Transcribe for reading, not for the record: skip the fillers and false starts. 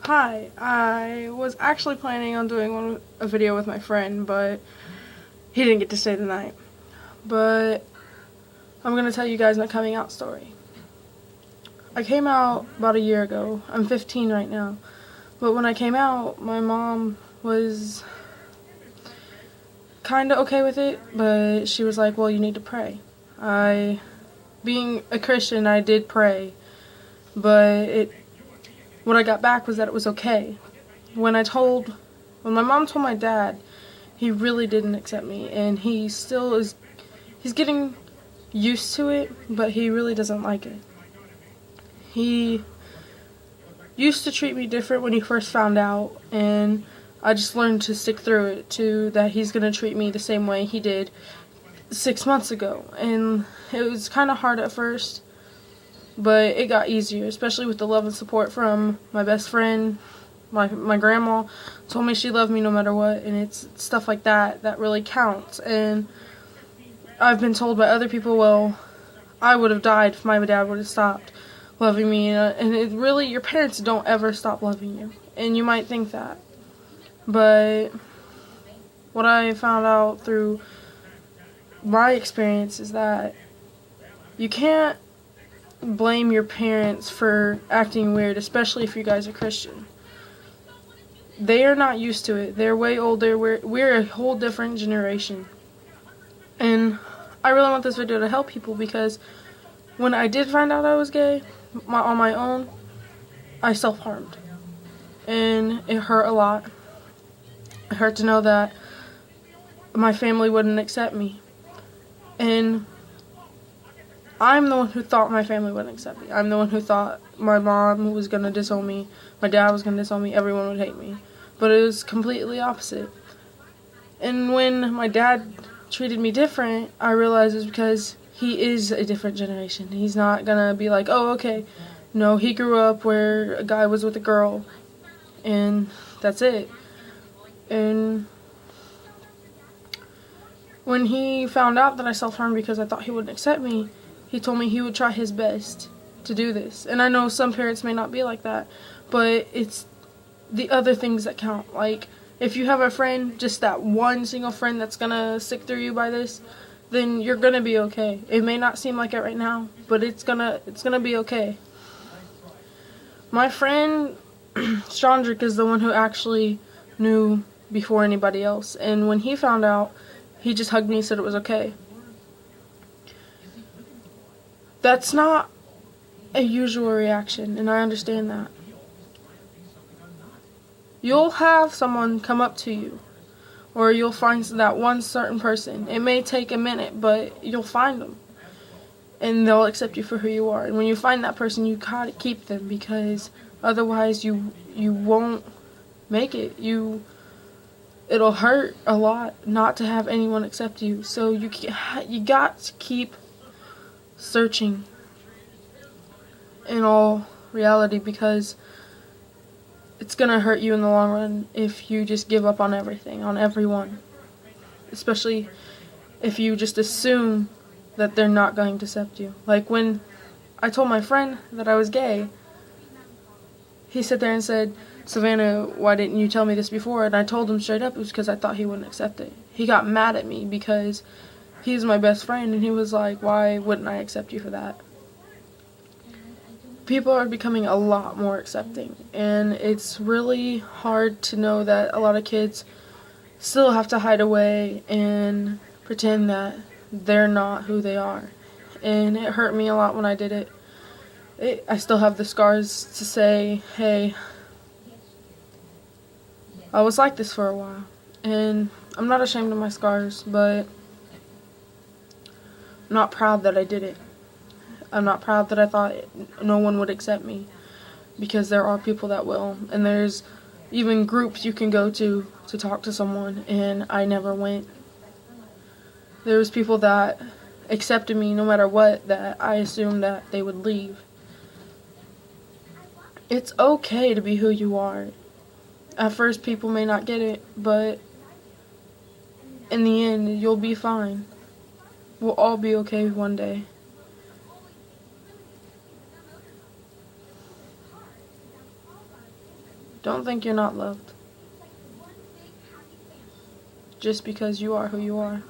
Hi, I was actually planning on doing a video with my friend, but he didn't get to stay the night. But I'm going to tell you guys my coming out story. I came out about a year ago. I'm 15 right now. But when I came out, my mom was kind of okay with it, but she was like, well, you need to pray. Being a Christian, I did pray, but what I got back was that it was okay. When my mom told my dad, he really didn't accept me, and he still is, he's getting used to it, but he really doesn't like it. He used to treat me different when he first found out, and I just learned to stick through it, to that he's going to treat me the same way he did 6 months ago. And it was kind of hard at first, but it got easier, especially with the love and support from my best friend. My grandma told me she loved me no matter what, and it's stuff like that that really counts. And I've been told by other people, well, I would have died if my dad would have stopped loving me. And it really, your parents don't ever stop loving you. And you might think that. But what I found out through my experience is that you can't blame your parents for acting weird, especially if you guys are Christian. They are not used to it. They're way older. We're a whole different generation. And I really want this video to help people, because when I did find out I was gay on my own, I self-harmed. And it hurt a lot. It hurt to know that my family wouldn't accept me. And I'm the one who thought my family wouldn't accept me. I'm the one who thought my mom was going to disown me, my dad was going to disown me, everyone would hate me. But it was completely opposite. And when my dad treated me different, I realized it was because he is a different generation. He's not going to be like, oh, okay. No, he grew up where a guy was with a girl, and that's it. And when he found out that I self-harmed because I thought he wouldn't accept me, he told me he would try his best to do this. And I know some parents may not be like that, but it's the other things that count. Like, if you have a friend, just that one single friend that's gonna stick through you by this, then you're gonna be okay. It may not seem like it right now, but it's gonna be okay. My friend Strondrick is the one who actually knew before anybody else, and when he found out, he just hugged me and said it was okay. That's not a usual reaction, and I understand that. You'll have someone come up to you, or you'll find that one certain person. It may take a minute, but you'll find them, and they'll accept you for who you are. And when you find that person, you gotta keep them, because otherwise you won't make it. It'll hurt a lot not to have anyone accept you. So you got to keep searching in all reality, because it's gonna hurt you in the long run if you just give up on everything, on everyone. Especially if you just assume that they're not going to accept you. Like when I told my friend that I was gay, he sat there and said, Savannah, why didn't you tell me this before? And I told him straight up it was because I thought he wouldn't accept it. He got mad at me because he's my best friend, and he was like, why wouldn't I accept you for that? People are becoming a lot more accepting, and it's really hard to know that a lot of kids still have to hide away and pretend that they're not who they are. And it hurt me a lot when I did it. I still have the scars to say, hey, I was like this for a while. And I'm not ashamed of my scars, but I'm not proud that I did it. I'm not proud that I thought no one would accept me, because there are people that will. And there's even groups you can go to talk to someone, and I never went. There was people that accepted me no matter what, that I assumed that they would leave. It's okay to be who you are. At first people may not get it, but in the end you'll be fine. We'll all be okay one day. Don't think you're not loved just because you are who you are.